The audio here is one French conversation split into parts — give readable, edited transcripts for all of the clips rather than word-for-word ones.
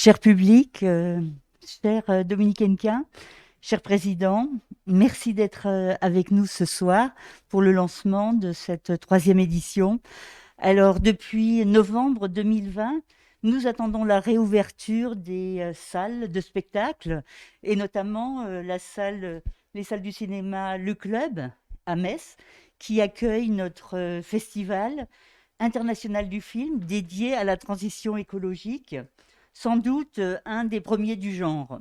Cher public, cher Dominique Hennequin, cher président, merci d'être avec nous ce soir pour le lancement de cette troisième édition. Alors, depuis novembre 2020, nous attendons la réouverture des salles de spectacle et notamment les salles du cinéma Le Club à Metz qui accueille notre festival international du film dédié à la transition écologique, sans doute un des premiers du genre.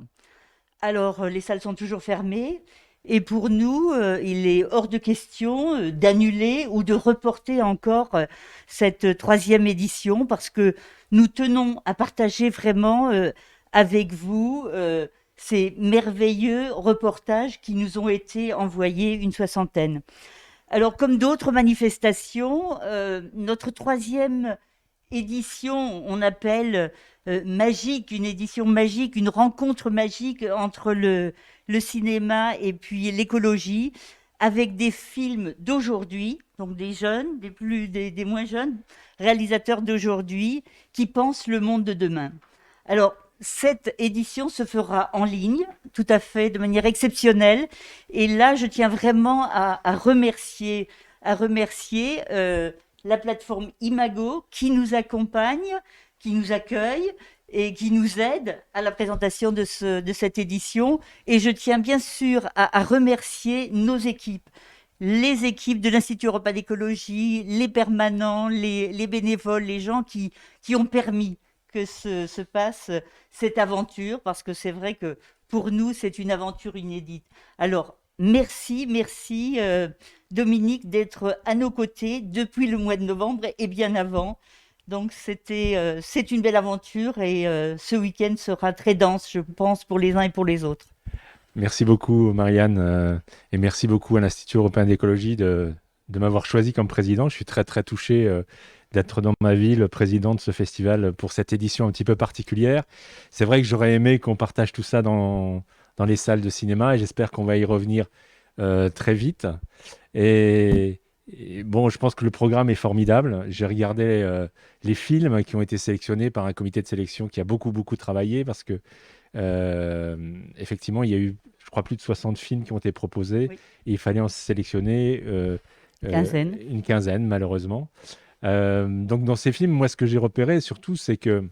Alors, les salles sont toujours fermées. Et pour nous, il est hors de question d'annuler ou de reporter encore cette troisième édition parce que nous tenons à partager vraiment avec vous ces merveilleux reportages qui nous ont été envoyés, une soixantaine. Alors, comme d'autres manifestations, notre troisième édition, on appelle magique, une édition magique, une rencontre magique entre le cinéma et puis l'écologie, avec des films d'aujourd'hui, donc des jeunes, des moins jeunes réalisateurs d'aujourd'hui, qui pensent le monde de demain. Alors, cette édition se fera en ligne, tout à fait, de manière exceptionnelle. Et là, je tiens vraiment à remercier la plateforme Imago qui nous accompagne, qui nous accueille et qui nous aide à la présentation de cette édition. Et je tiens bien sûr à remercier nos équipes, les équipes de l'Institut européen d'écologie, les permanents, les bénévoles, les gens qui ont permis que se passe cette aventure, parce que c'est vrai que pour nous, c'est une aventure inédite. Alors, merci Dominique, d'être à nos côtés depuis le mois de novembre et bien avant. Donc, c'est une belle aventure et ce week-end sera très dense, je pense, pour les uns et pour les autres. Merci beaucoup, Marianne, et merci beaucoup à l'Institut européen d'écologie de m'avoir choisi comme président. Je suis très, très touché d'être dans ma ville président de ce festival pour cette édition un petit peu particulière. C'est vrai que j'aurais aimé qu'on partage tout ça dans les salles de cinéma et j'espère qu'on va y revenir très vite. Et bon, je pense que le programme est formidable. J'ai regardé les films qui ont été sélectionnés par un comité de sélection qui a beaucoup, beaucoup travaillé parce que effectivement, il y a eu, je crois, plus de 60 films qui ont été proposés Oui, et il fallait en sélectionner quinzaine. une quinzaine, malheureusement. Donc, dans ces films, moi, ce que j'ai repéré surtout, c'est que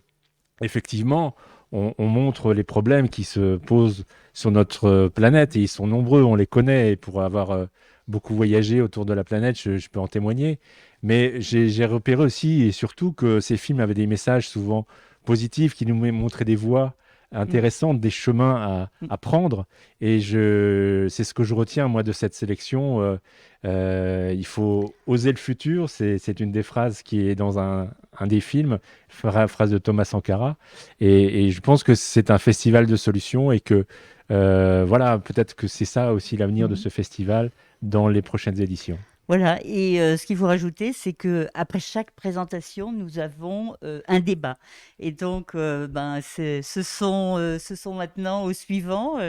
effectivement, on montre les problèmes qui se posent sur notre planète et ils sont nombreux, on les connaît. Et pour avoir beaucoup voyagé autour de la planète, je peux en témoigner. Mais j'ai repéré aussi et surtout que ces films avaient des messages souvent positifs qui nous montraient des voies Mm, intéressantes, des chemins mm. à prendre. Et c'est ce que je retiens, moi, de cette sélection. Il faut oser le futur, c'est une des phrases qui est dans un des films, phrase de Thomas Sankara. Et je pense que c'est un festival de solutions et que, voilà, peut-être que c'est ça aussi l'avenir de Mhm. ce festival dans les prochaines éditions. Voilà, et ce qu'il faut rajouter, c'est que après chaque présentation, nous avons un débat. Et donc, ce sont maintenant au suivant,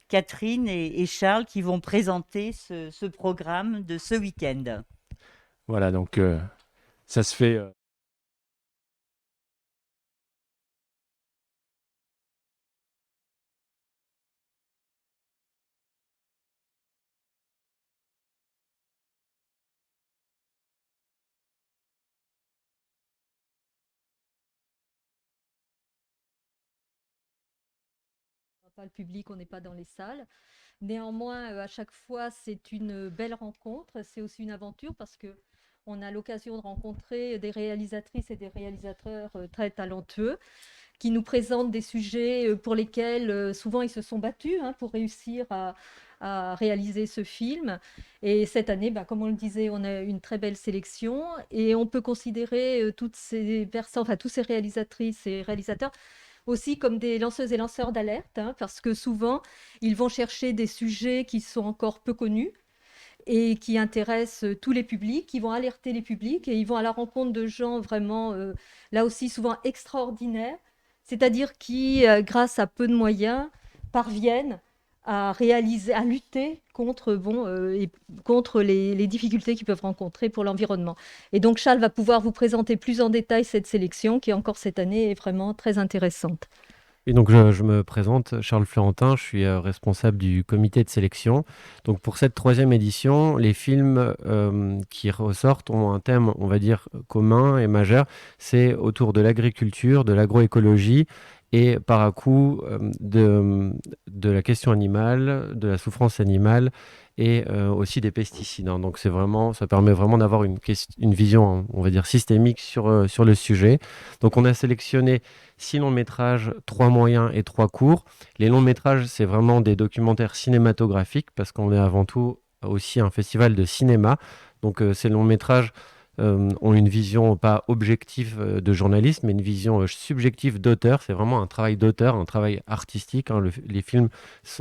Catherine et Charles qui vont présenter ce programme de ce week-end. Voilà, donc ça se fait. Pas le public, on n'est pas dans les salles. Néanmoins, à chaque fois, c'est une belle rencontre. C'est aussi une aventure parce que on a l'occasion de rencontrer des réalisatrices et des réalisateurs très talentueux qui nous présentent des sujets pour lesquels souvent ils se sont battus pour réussir à réaliser ce film. Et cette année, bah, comme on le disait, on a une très belle sélection et on peut considérer toutes ces personnes, enfin tous ces réalisatrices et réalisateurs aussi comme des lanceuses et lanceurs d'alerte, parce que souvent, ils vont chercher des sujets qui sont encore peu connus et qui intéressent tous les publics, ils vont alerter les publics et ils vont à la rencontre de gens vraiment, là aussi, souvent extraordinaires, c'est-à-dire qui, grâce à peu de moyens, parviennent à réaliser, à lutter contre, contre les difficultés qu'ils peuvent rencontrer pour l'environnement. Et donc Charles va pouvoir vous présenter plus en détail cette sélection qui encore cette année est vraiment très intéressante. Et donc, je me présente, Charles Florentin, je suis responsable du comité de sélection. Donc, pour cette troisième édition, les films qui ressortent ont un thème, on va dire, commun et majeur. C'est autour de l'agriculture, de l'agroécologie et par à coup de la question animale, de la souffrance animale et aussi des pesticides, hein. Donc, ça permet vraiment d'avoir une vision, hein, on va dire, systémique sur le sujet. Donc, on a sélectionné 6 longs métrages, 3 moyens et 3 courts. Les longs métrages, c'est vraiment des documentaires cinématographiques parce qu'on est avant tout aussi un festival de cinéma. Donc ces longs métrages ont une vision pas objective de journaliste, mais une vision subjective d'auteur. C'est vraiment un travail d'auteur, un travail artistique, hein. Les films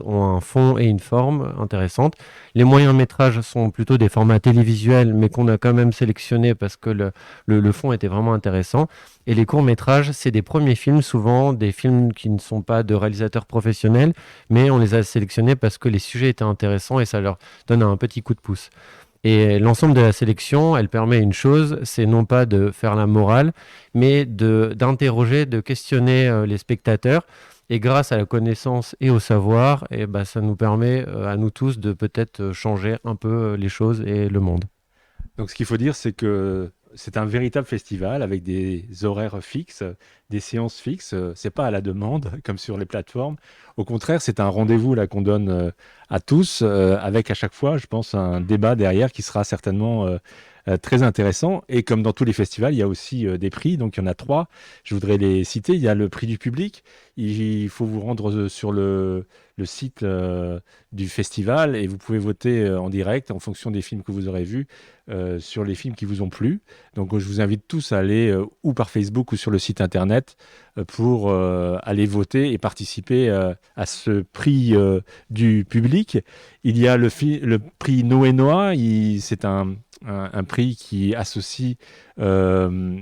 ont un fond et une forme intéressantes. Les moyens métrages sont plutôt des formats télévisuels, mais qu'on a quand même sélectionnés parce que le fond était vraiment intéressant. Et les courts-métrages, c'est des premiers films, souvent des films qui ne sont pas de réalisateurs professionnels, mais on les a sélectionnés parce que les sujets étaient intéressants et ça leur donne un petit coup de pouce. Et l'ensemble de la sélection, elle permet une chose, c'est non pas de faire la morale, mais d'interroger, de questionner les spectateurs. Et grâce à la connaissance et au savoir, et ben, ça nous permet à nous tous de peut-être changer un peu les choses et le monde. Donc, ce qu'il faut dire, c'est que c'est un véritable festival avec des horaires fixes, des séances fixes. C'est pas à la demande, comme sur les plateformes. Au contraire, c'est un rendez-vous là qu'on donne à tous, avec à chaque fois, je pense, un débat derrière qui sera certainement très intéressant. Et comme dans tous les festivals, il y a aussi des prix. Donc, il y en a 3. Je voudrais les citer. Il y a le prix du public. Il faut vous rendre sur le site du festival et vous pouvez voter en direct en fonction des films que vous aurez vus, sur les films qui vous ont plu. Donc je vous invite tous à aller ou par Facebook ou sur le site internet pour aller voter et participer à ce prix du public. Il y a le prix Noénois. C'est un prix qui associe la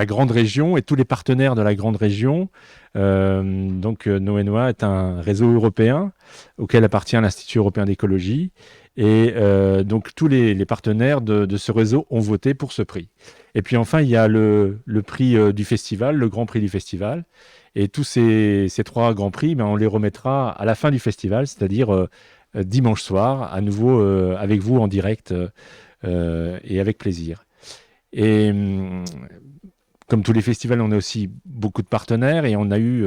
grande région et tous les partenaires de la grande région. Donc Noénois est un réseau européen auquel appartient l'Institut européen d'écologie. Et donc tous les partenaires de ce réseau ont voté pour ce prix. Et puis enfin, il y a le prix du festival, le grand prix du festival. Et tous ces 3 grands prix, ben, on les remettra à la fin du festival, c'est-à-dire dimanche soir, à nouveau avec vous en direct et avec plaisir. Et comme tous les festivals, on a aussi beaucoup de partenaires et on a eu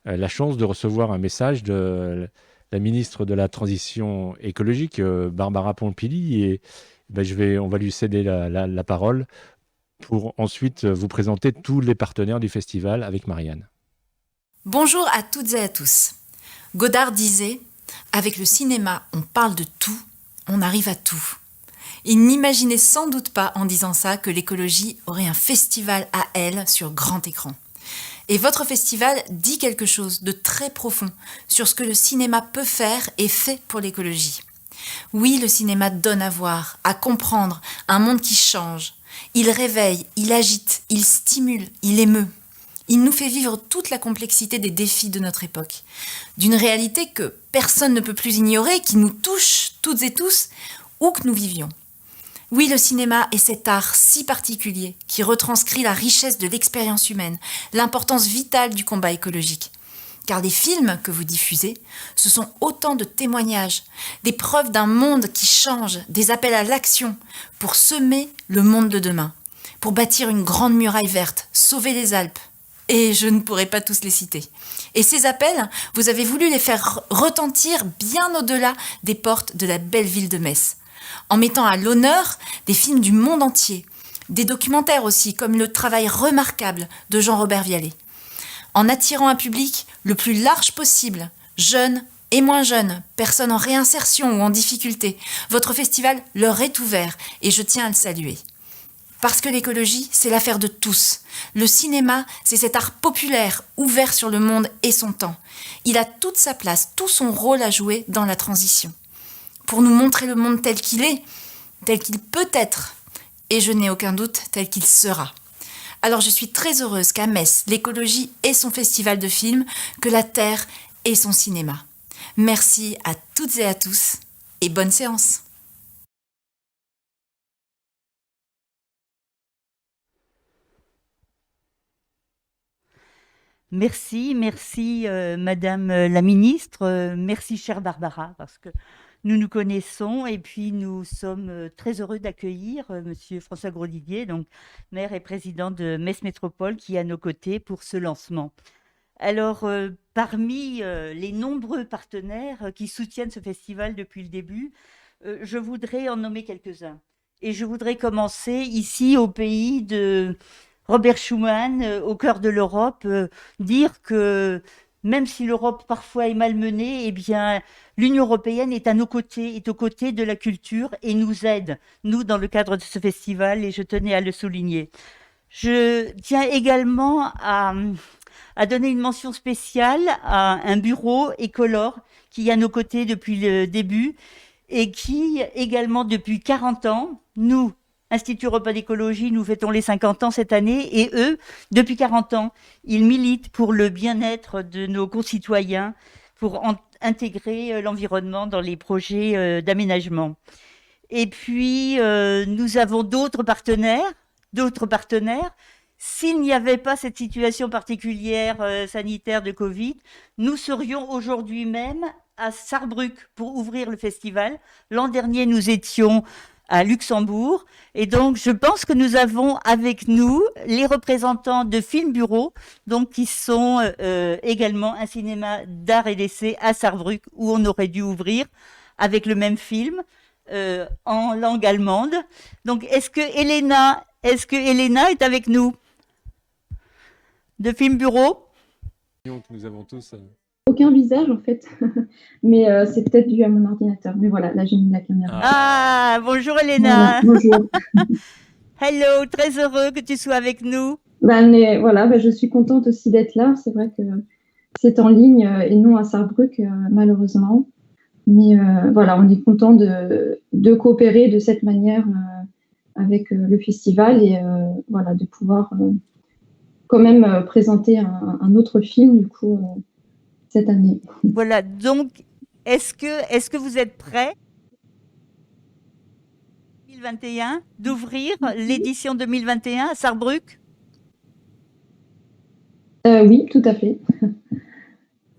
la chance de recevoir un message de la ministre de la Transition écologique, Barbara Pompili, et ben, on va lui céder la parole pour ensuite vous présenter tous les partenaires du festival avec Marianne. Bonjour à toutes et à tous. Godard disait « Avec le cinéma, on parle de tout, on arrive à tout ». Il n'imaginait sans doute pas en disant ça que l'écologie aurait un festival à elle sur grand écran. Et votre festival dit quelque chose de très profond sur ce que le cinéma peut faire et fait pour l'écologie. Oui, le cinéma donne à voir, à comprendre un monde qui change. Il réveille, il agite, il stimule, il émeut. Il nous fait vivre toute la complexité des défis de notre époque, d'une réalité que personne ne peut plus ignorer, qui nous touche toutes et tous, où que nous vivions. Oui, le cinéma est cet art si particulier qui retranscrit la richesse de l'expérience humaine, l'importance vitale du combat écologique. Car les films que vous diffusez, ce sont autant de témoignages, des preuves d'un monde qui change, des appels à l'action pour semer le monde de demain, pour bâtir une grande muraille verte, sauver les Alpes. Et je ne pourrai pas tous les citer. Et ces appels, vous avez voulu les faire retentir bien au-delà des portes de la belle ville de Metz, en mettant à l'honneur des films du monde entier, des documentaires aussi, comme le travail remarquable de Jean-Robert Viallet, en attirant un public le plus large possible, jeunes et moins jeunes, personnes en réinsertion ou en difficulté. Votre festival leur est ouvert et je tiens à le saluer. Parce que l'écologie, c'est l'affaire de tous. Le cinéma, c'est cet art populaire, ouvert sur le monde et son temps. Il a toute sa place, tout son rôle à jouer dans la transition. Pour nous montrer le monde tel qu'il est, tel qu'il peut être, et je n'ai aucun doute, tel qu'il sera. Alors je suis très heureuse qu'à Metz, l'écologie ait son festival de films, que la Terre ait son cinéma. Merci à toutes et à tous, et bonne séance. Merci, merci Madame la Ministre, merci chère Barbara, parce que nous nous connaissons et puis nous sommes très heureux d'accueillir Monsieur François Grosdidier, donc maire et président de Metz Métropole, qui est à nos côtés pour ce lancement. Alors, parmi les nombreux partenaires qui soutiennent ce festival depuis le début, je voudrais en nommer quelques-uns. Et je voudrais commencer ici au pays de Robert Schuman, au cœur de l'Europe, dire que même si l'Europe parfois est malmenée, eh bien, l'Union européenne est à nos côtés, est aux côtés de la culture et nous aide, nous, dans le cadre de ce festival, et je tenais à le souligner. Je tiens également à donner une mention spéciale à un bureau Ecolor qui est à nos côtés depuis le début et qui, également depuis 40 ans, nous, Institut européen d'écologie, nous fêtons les 50 ans cette année et eux, depuis 40 ans, ils militent pour le bien-être de nos concitoyens, pour intégrer l'environnement dans les projets d'aménagement. Et puis, nous avons d'autres partenaires. S'il n'y avait pas cette situation particulière sanitaire de Covid, nous serions aujourd'hui même à Sarrebruck pour ouvrir le festival. L'an dernier, nous étions à Luxembourg. Et donc, je pense que nous avons avec nous les représentants de Film Bureau, donc qui sont également un cinéma d'art et d'essai à Sarrebruck, où on aurait dû ouvrir avec le même film en langue allemande. Donc, est-ce que Elena est avec nous de Film Bureau? Que nous avons tous. Aucun visage en fait, mais c'est peut-être dû à mon ordinateur. Mais voilà, là j'ai mis la caméra. Ah, bonjour Elena. Voilà, bonjour. Hello, très heureux que tu sois avec nous. Je suis contente aussi d'être là. C'est vrai que c'est en ligne et non à Sarrebruck malheureusement. Mais voilà, on est content de coopérer de cette manière avec le festival et voilà, de pouvoir quand même présenter un autre film du coup cette année. Voilà, donc est-ce que vous êtes prêts 2021 d'ouvrir l'édition 2021 à Sarrebruck? Oui, tout à fait.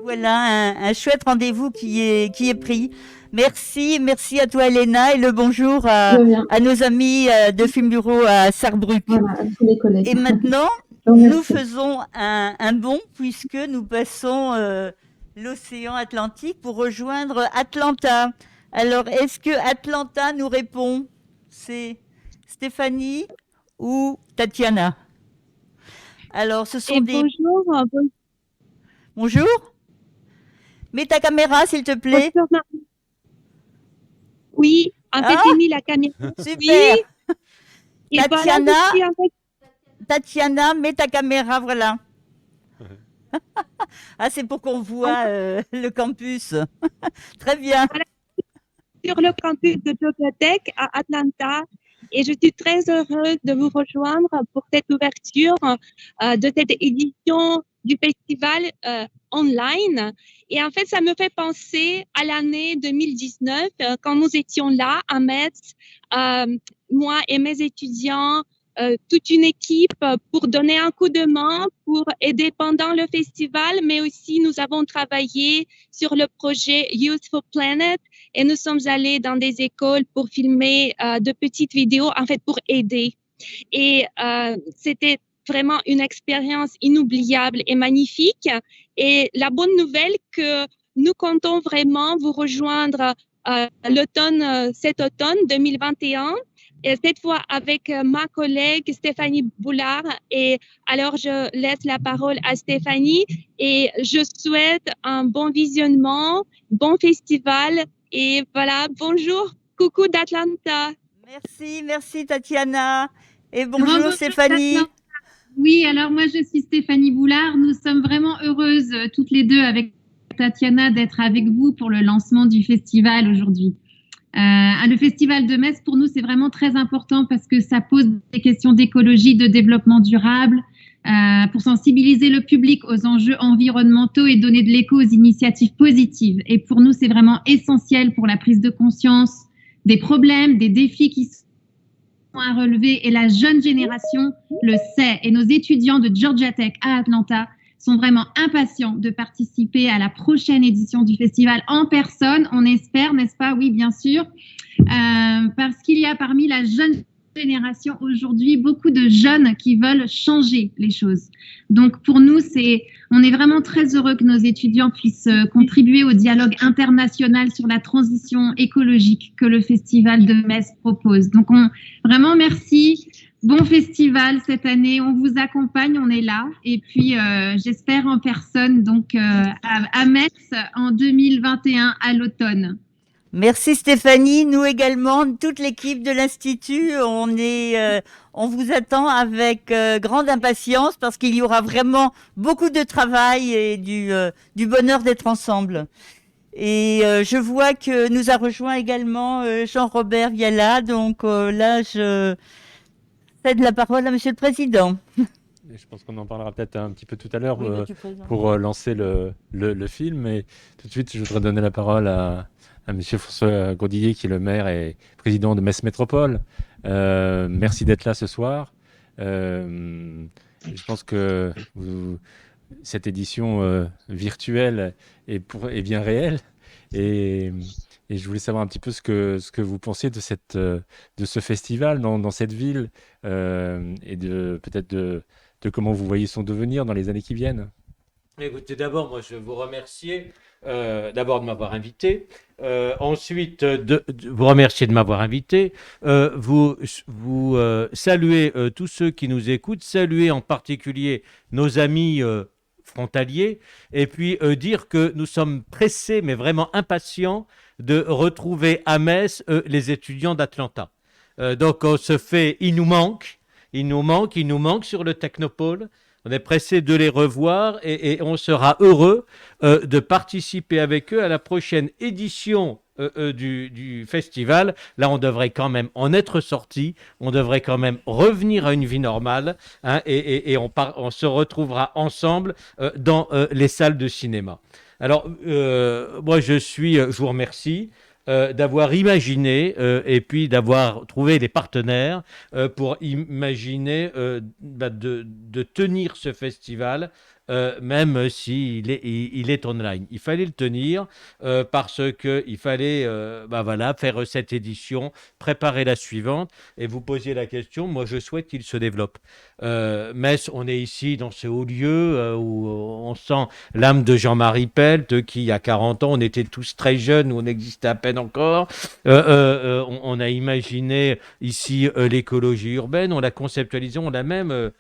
Voilà, un chouette rendez-vous qui est pris. Merci à toi Elena et le bonjour à nos amis de Film Bureau à Sarrebruck. Voilà, à tous les collègues. Et maintenant, nous faisons un bond puisque nous passons l'océan Atlantique pour rejoindre Atlanta. Alors, est-ce que Atlanta nous répond? C'est Stéphanie ou Tatiana? Alors, ce sont des... Bonjour. Bonjour. Mets ta caméra, s'il te plaît. Bonjour, oui, en fait, j'ai mis la caméra. Super. Oui. Tatiana, voilà, Tatiana, mets ta caméra, voilà. Ah, c'est pour qu'on voit le campus. Très bien. Voilà, sur le campus de Georgia Tech à Atlanta. Et je suis très heureuse de vous rejoindre pour cette ouverture de cette édition du festival online. Et en fait, ça me fait penser à l'année 2019, quand nous étions là à Metz, moi et mes étudiants, toute une équipe pour donner un coup de main, pour aider pendant le festival, mais aussi nous avons travaillé sur le projet Youth for Planet et nous sommes allés dans des écoles pour filmer de petites vidéos, en fait pour aider. Et c'était vraiment une expérience inoubliable et magnifique. Et la bonne nouvelle que nous comptons vraiment vous rejoindre cet automne 2021. Et cette fois avec ma collègue Stéphanie Boulard. Et alors, je laisse la parole à Stéphanie et je souhaite un bon visionnement, bon festival. Et voilà, bonjour, coucou d'Atlanta. Merci Tatiana. Et bonjour Stéphanie. Oui, alors moi je suis Stéphanie Boulard. Nous sommes vraiment heureuses toutes les deux avec Tatiana d'être avec vous pour le lancement du festival aujourd'hui. Le festival de Metz, pour nous, c'est vraiment très important parce que ça pose des questions d'écologie, de développement durable, pour sensibiliser le public aux enjeux environnementaux et donner de l'écho aux initiatives positives. Et pour nous, c'est vraiment essentiel pour la prise de conscience des problèmes, des défis qui sont à relever. Et la jeune génération le sait. Et nos étudiants de Georgia Tech à Atlanta sont vraiment impatients de participer à la prochaine édition du festival en personne, on espère, n'est-ce pas? Oui, bien sûr, parce qu'il y a parmi la jeune génération aujourd'hui beaucoup de jeunes qui veulent changer les choses. Donc pour nous, on est vraiment très heureux que nos étudiants puissent contribuer au dialogue international sur la transition écologique que le Festival de Metz propose. Donc vraiment merci. Bon festival cette année, on vous accompagne, on est là. Et puis, j'espère en personne donc à Metz en 2021 à l'automne. Merci Stéphanie, nous également, toute l'équipe de l'Institut, on vous attend avec grande impatience parce qu'il y aura vraiment beaucoup de travail et du bonheur d'être ensemble. Et je vois que nous a rejoint également Jean-Robert Viala, donc là je cède la parole à Monsieur le Président. Et je pense qu'on en parlera peut-être un petit peu tout à l'heure pour lancer le film. Mais tout de suite, je voudrais donner la parole à Monsieur François Grosdillier, qui est le maire et président de Metz Métropole. Merci d'être là ce soir. Je pense que cette édition virtuelle est bien réelle. Et je voulais savoir un petit peu ce que vous pensiez de ce festival dans cette ville et peut-être de comment vous voyez son devenir dans les années qui viennent. Écoutez, d'abord, moi, je vous remercier d'abord de m'avoir invité. Ensuite, vous remercier de m'avoir invité. Vous saluer tous ceux qui nous écoutent, saluer en particulier nos amis frontaliers, et puis dire que nous sommes pressés, mais vraiment impatients, de retrouver à Metz les étudiants d'Atlanta. Donc, il nous manque sur le Technopole. On est pressé de les revoir et on sera heureux de participer avec eux à la prochaine édition du festival. Là, on devrait quand même en être sorti, on devrait quand même revenir à une vie normale, hein, et on se retrouvera ensemble dans les salles de cinéma. Alors, moi, je vous remercie d'avoir imaginé et puis d'avoir trouvé des partenaires pour imaginer de tenir ce festival, même s'il est online. Il fallait le tenir parce qu'il fallait faire cette édition, préparer la suivante. Et vous posiez la question, moi je souhaite qu'il se développe. Metz, on est ici dans ce haut lieu où on sent l'âme de Jean-Marie Pelt, qui il y a 40 ans, on était tous très jeunes, on existait à peine encore. On a imaginé ici l'écologie urbaine, on l'a conceptualisé, on l'a même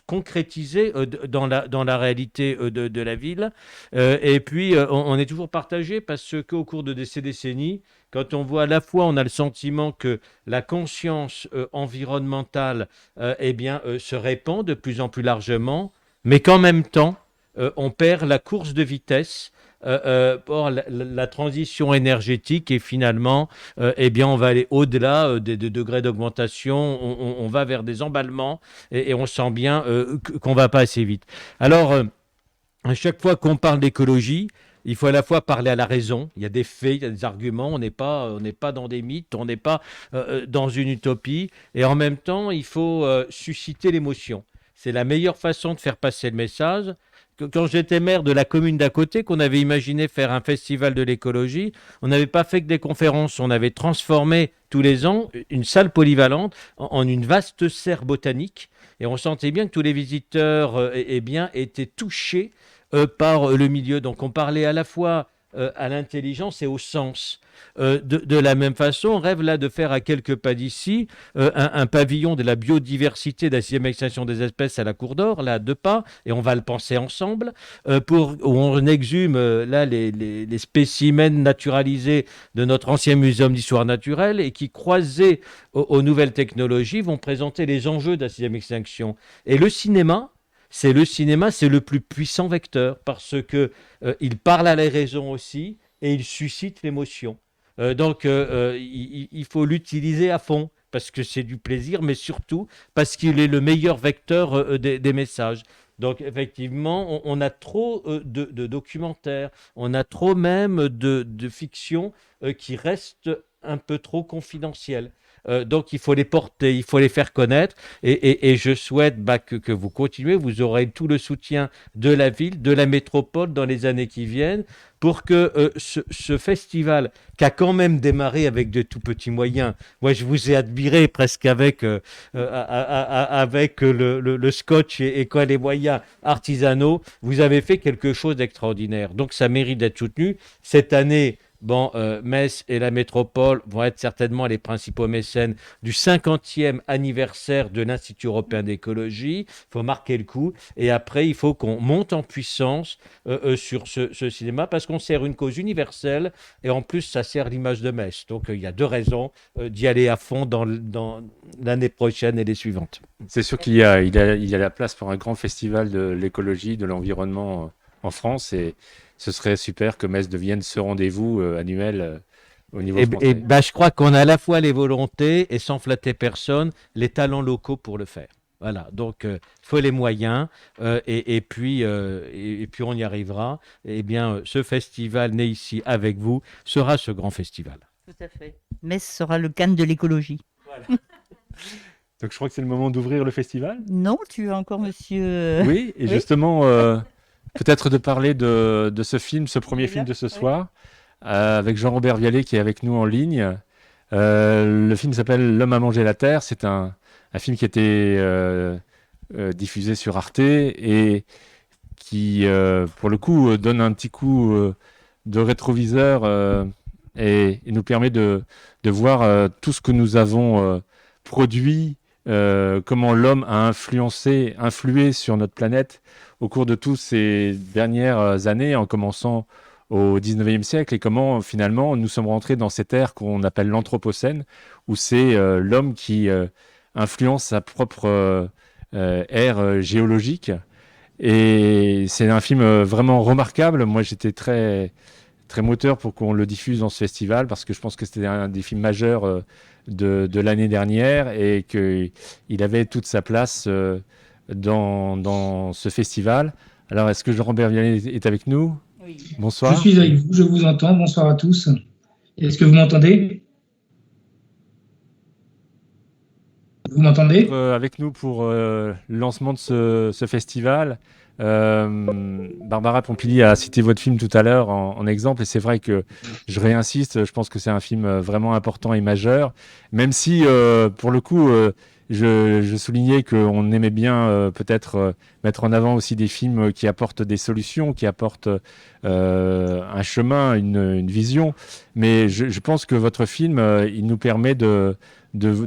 concrétisé dans la réalité de la ville. Et puis, on est toujours partagé parce qu'au cours de ces décennies, quand on voit à la fois, on a le sentiment que la conscience environnementale se répand de plus en plus largement, mais qu'en même temps, on perd la course de vitesse pour la transition énergétique et finalement, on va aller au-delà des degrés d'augmentation, on va vers des emballements et on sent bien qu'on va pas assez vite. Alors, à chaque fois qu'on parle d'écologie, il faut à la fois parler à la raison, il y a des faits, il y a des arguments, on n'est pas dans des mythes, on n'est pas dans une utopie, et en même temps, il faut susciter l'émotion. C'est la meilleure façon de faire passer le message. Quand j'étais maire de la commune d'à côté, qu'on avait imaginé faire un festival de l'écologie, on n'avait pas fait que des conférences, on avait transformé tous les ans une salle polyvalente en une vaste serre botanique, et on sentait bien que tous les visiteurs étaient touchés par le milieu. Donc on parlait à la fois à l'intelligence et au sens. De la même façon, on rêve là de faire à quelques pas d'ici un pavillon de la biodiversité de la 6e extinction des espèces à la Cour d'Or, là à 2 pas, et on va le penser ensemble, où on exhume là les spécimens naturalisés de notre ancien muséum d'histoire naturelle et qui, croisés aux nouvelles technologies, vont présenter les enjeux de la 6e extinction. Et le cinéma, c'est le plus puissant vecteur parce que il parle à la raison aussi et il suscite l'émotion. Donc, il faut l'utiliser à fond parce que c'est du plaisir, mais surtout parce qu'il est le meilleur vecteur des messages. Donc, effectivement, on a trop de documentaires, on a trop même de fiction qui reste un peu trop confidentielle. Donc il faut les porter, il faut les faire connaître. Et je souhaite que vous continuez. Vous aurez tout le soutien de la ville, de la métropole dans les années qui viennent pour que ce festival, qui a quand même démarré avec de tout petits moyens, moi je vous ai admiré presque avec le scotch et quoi, les moyens artisanaux, vous avez fait quelque chose d'extraordinaire. Donc ça mérite d'être soutenu. Cette année, Metz et la métropole vont être certainement les principaux mécènes du 50e anniversaire de l'Institut européen d'écologie. Il faut marquer le coup. Et après, il faut qu'on monte en puissance sur ce cinéma parce qu'on sert une cause universelle et en plus, ça sert l'image de Metz. Donc, il y a 2 raisons d'y aller à fond dans l'année prochaine et les suivantes. C'est sûr qu'il y a la place pour un grand festival de l'écologie, de l'environnement en France et ce serait super que Metz devienne ce rendez-vous annuel au niveau français. Je crois qu'on a à la fois les volontés et sans flatter personne, les talents locaux pour le faire. Voilà, donc il faut les moyens et puis on y arrivera. Eh bien, ce festival né ici avec vous sera ce grand festival. Tout à fait. Metz sera le Cannes de l'écologie. Voilà. Donc je crois que c'est le moment d'ouvrir le festival. Non, tu as encore monsieur... Oui, et justement, peut-être de parler de ce film, ce premier film de ce soir, avec Jean-Robert Vialet qui est avec nous en ligne. Le film s'appelle L'homme a mangé la terre. C'est un film qui était diffusé sur Arte et qui, pour le coup, donne un petit coup de rétroviseur et nous permet de voir tout ce que nous avons produit, comment l'homme a influé sur notre planète au cours de toutes ces dernières années, en commençant au 19e siècle, et comment finalement nous sommes rentrés dans cette ère qu'on appelle l'Anthropocène, où c'est l'homme qui influence sa propre ère géologique. Et c'est un film vraiment remarquable. Moi, j'étais très, très moteur pour qu'on le diffuse dans ce festival, parce que je pense que c'était un des films majeurs de l'année dernière et qu'il avait toute sa place dans ce festival. Alors, est-ce que Jean-Robert Vialet est avec nous? Oui. Bonsoir. Je suis avec vous, je vous entends. Bonsoir à tous. Est-ce que vous m'entendez? Vous m'entendez? Avec nous pour le lancement de ce festival. Barbara Pompili a cité votre film tout à l'heure en exemple, et c'est vrai que je réinsiste, je pense que c'est un film vraiment important et majeur, même si pour le coup je soulignais qu'on aimait bien peut-être mettre en avant aussi des films qui apportent des solutions, qui apportent un chemin, une vision, mais je pense que votre film il nous permet de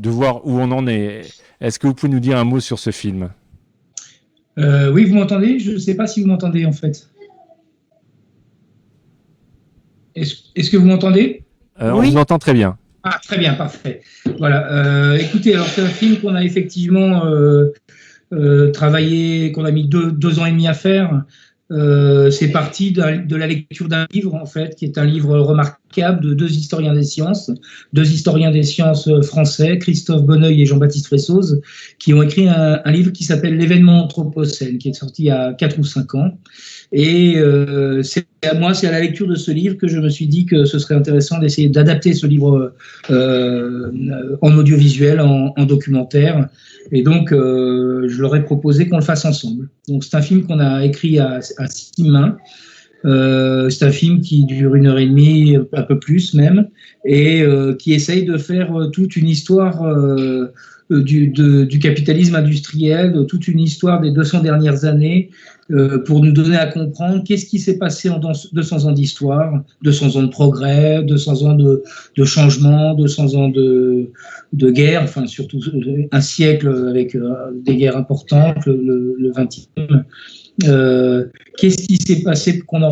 voir où on en est. Est-ce que vous pouvez nous dire un mot sur ce film? Oui, vous m'entendez? Je ne sais pas si vous m'entendez en fait. Est-ce que vous m'entendez? Oui. On vous entend très bien. Ah, très bien, parfait. Voilà. Écoutez, alors c'est un film qu'on a effectivement travaillé, qu'on a mis deux ans et demi à faire. C'est parti de la lecture d'un livre, en fait, qui est un livre remarquable de deux historiens des sciences français, Christophe Bonneuil et Jean-Baptiste Fressoz, qui ont écrit un livre qui s'appelle L'événement Anthropocène, qui est sorti il y a 4 ou 5 ans. Et c'est à la lecture de ce livre que je me suis dit que ce serait intéressant d'essayer d'adapter ce livre en audiovisuel, en documentaire. Et donc, je leur ai proposé qu'on le fasse ensemble. Donc, c'est un film qu'on a écrit à 6 mains. C'est un film qui dure 1h30, un peu plus même, et qui essaye de faire toute une histoire du capitalisme industriel, toute une histoire des 200 dernières années, pour nous donner à comprendre qu'est-ce qui s'est passé en 200 ans d'histoire, 200 ans de progrès, 200 ans de changement, 200 ans de guerre, enfin surtout un siècle avec des guerres importantes, le 20e. Qu'est-ce qui s'est passé pour qu'on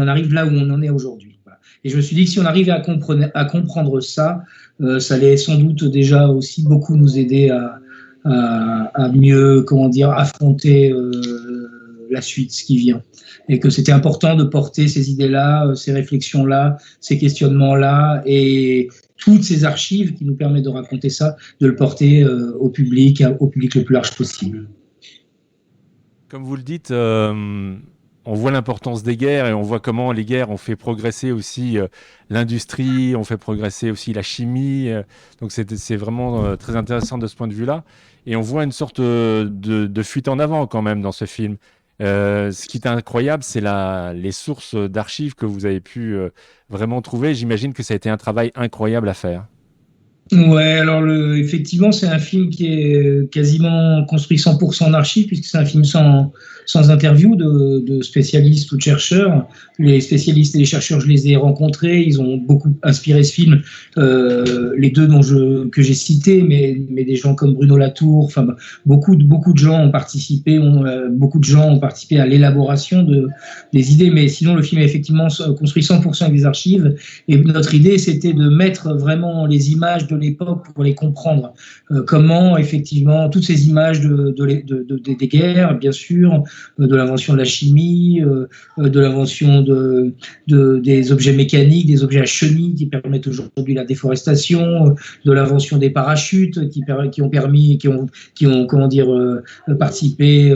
en arrive là où on en est aujourd'hui. Voilà. Et je me suis dit que si on arrivait à comprendre ça, ça allait sans doute déjà aussi beaucoup nous aider à mieux, affronter la suite, ce qui vient. Et que c'était important de porter ces idées-là, ces réflexions-là, ces questionnements-là, et toutes ces archives qui nous permettent de raconter ça, de le porter au public le plus large possible. Comme vous le dites, on on voit l'importance des guerres et on voit comment les guerres ont fait progresser aussi l'industrie, ont fait progresser aussi la chimie. Donc c'est vraiment très intéressant de ce point de vue-là. Et on voit une sorte de fuite en avant quand même dans ce film. Ce qui est incroyable, c'est les sources d'archives que vous avez pu vraiment trouver. J'imagine que ça a été un travail incroyable à faire. Ouais, alors effectivement, c'est un film qui est quasiment construit 100% en archives, puisque c'est un film sans interview de spécialistes ou de chercheurs. Les spécialistes et les chercheurs, je les ai rencontrés, ils ont beaucoup inspiré ce film. Les deux que j'ai cités, mais des gens comme Bruno Latour, enfin beaucoup de gens ont participé, beaucoup de gens ont participé à l'élaboration des idées. Mais sinon, le film est effectivement construit 100% avec des archives. Et notre idée, c'était de mettre vraiment les images de l'époque pour les comprendre. Comment, effectivement, toutes ces images des guerres, bien sûr, de l'invention de la chimie, de l'invention des objets mécaniques, des objets à chenilles qui permettent aujourd'hui la déforestation, de l'invention des parachutes qui ont participé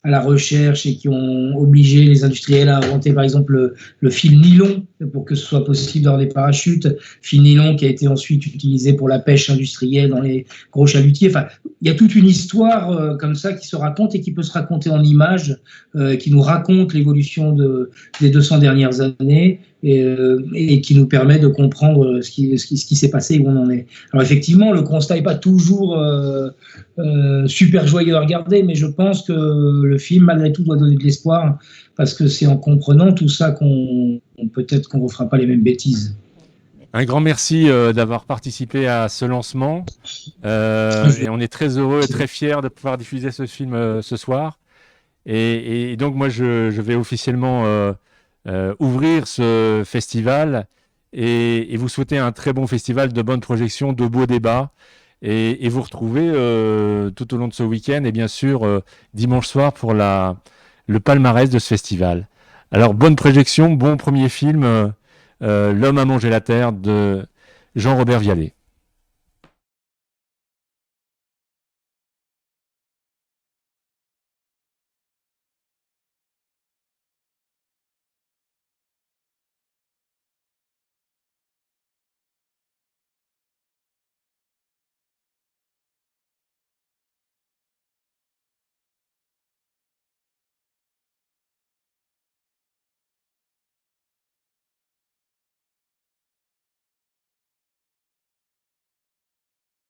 à la recherche et qui ont obligé les industriels à inventer par exemple le fil nylon pour que ce soit possible d'avoir des parachutes, fil nylon qui a été ensuite utilisé pour la pêche industrielle dans les gros chalutiers. Enfin, il y a toute une histoire comme ça qui se raconte et qui peut se raconter en images, qui nous raconte l'évolution des 200 dernières années et qui nous permet de comprendre ce qui s'est passé et où on en est. Alors effectivement, le constat n'est pas toujours super joyeux à regarder, mais je pense que le film, malgré tout, doit donner de l'espoir, parce que c'est en comprenant tout ça peut-être qu'on ne refera pas les mêmes bêtises. Un grand merci d'avoir participé à ce lancement. Et on est très heureux et très fiers de pouvoir diffuser ce film ce soir. Et donc, moi, je vais officiellement ouvrir ce festival et vous souhaiter un très bon festival, de bonnes projections, de beaux débats. Et vous retrouver tout au long de ce week-end et bien sûr dimanche soir pour le palmarès de ce festival. Alors, bonne projection, bon premier film, L'homme a mangé la terre de Jean-Robert Vialet.